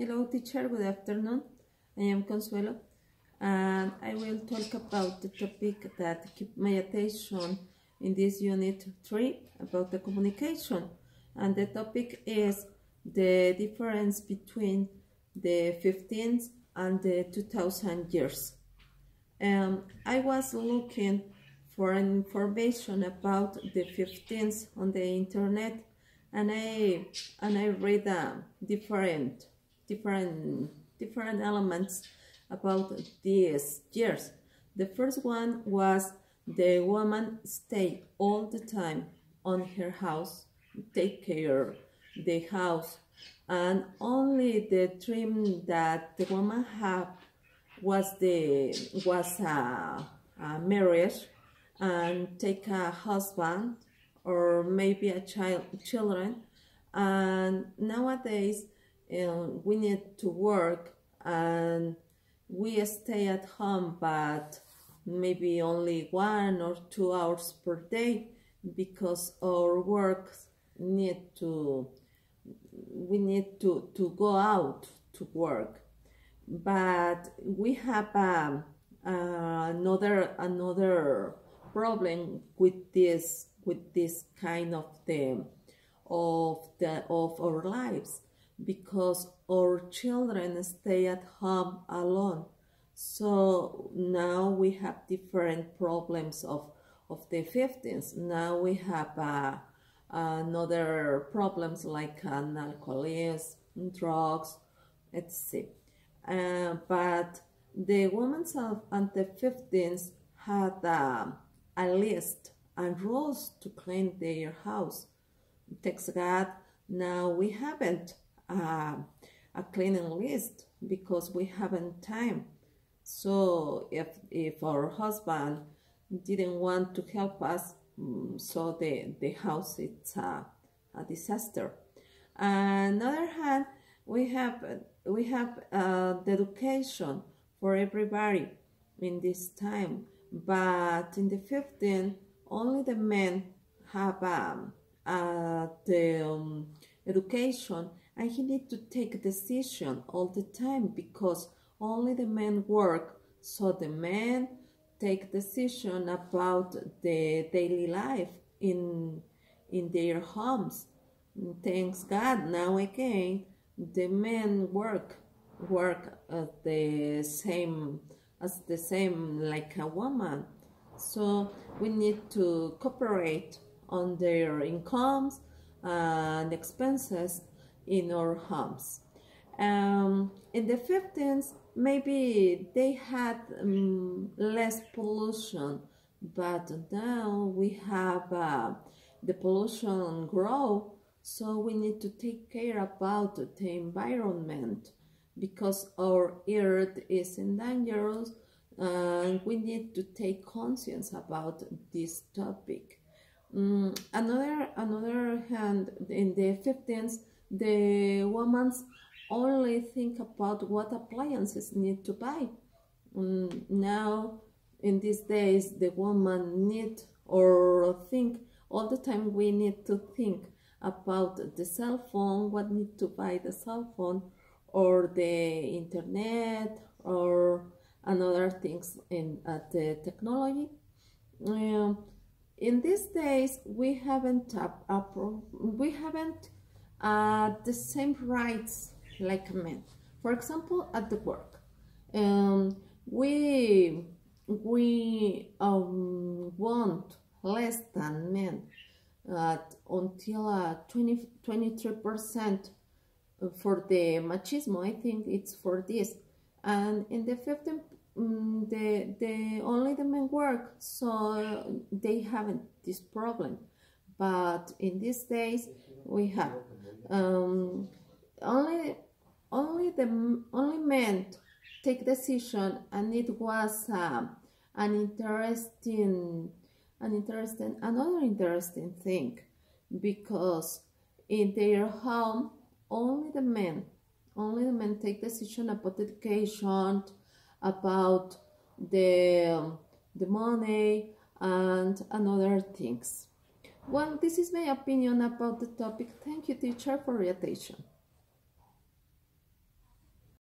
Hello teacher, good afternoon. I am Consuelo and I will talk about the topic that keep my attention in this unit 3 about the communication, and the topic is the difference between the 15th and the 2000 years. I was looking for information about the 15th on the internet, and I read different elements about these years. The first one was the woman stay all the time on her house, take care the house, and only the dream that the woman had was a marriage and take a husband or maybe a children. And nowadays we need to work and we stay at home, but maybe only 1 or 2 hours per day because our work we need to go out to work. But we have another problem with this kind of our lives, because our children stay at home alone. So now we have different problems of the 15th. Now we have another problems like alcoholism, drugs, etc. But the women on the 15th had a list and rules to clean their house. Thanks God, now we haven't a cleaning list because we haven't time. So if our husband didn't want to help us, so the house it's a disaster. On the other hand, we have the education for everybody in this time, but in the 15th only the men have the education, and he need to take decision all the time because only the men work. So the men take decision about the daily life in their homes. Thanks God, now again the men work the same like a woman. So we need to cooperate on their incomes and expenses in our homes. In the 15th, maybe they had less pollution, but now we have the pollution grow. So we need to take care about the environment because our earth is in danger, and we need to take conscience about this topic. Another hand, in the 15th, the women only think about what appliances need to buy. Now, in these days, the woman need or think all the time. We need to think about the cell phone, what need to buy the cell phone, or the internet, or another things in the technology. In these days, we haven't the same rights like men. For example, at the work, we want less than men until 23% for the machismo. I think it's for this. And in the 15th, only the men work, so they haven't this problem. But in these days we have only men take decision, and it was another interesting thing, because in their home only the men take decision about education, about the money and other things. Well, this is my opinion about the topic. Thank you, teacher, for your attention.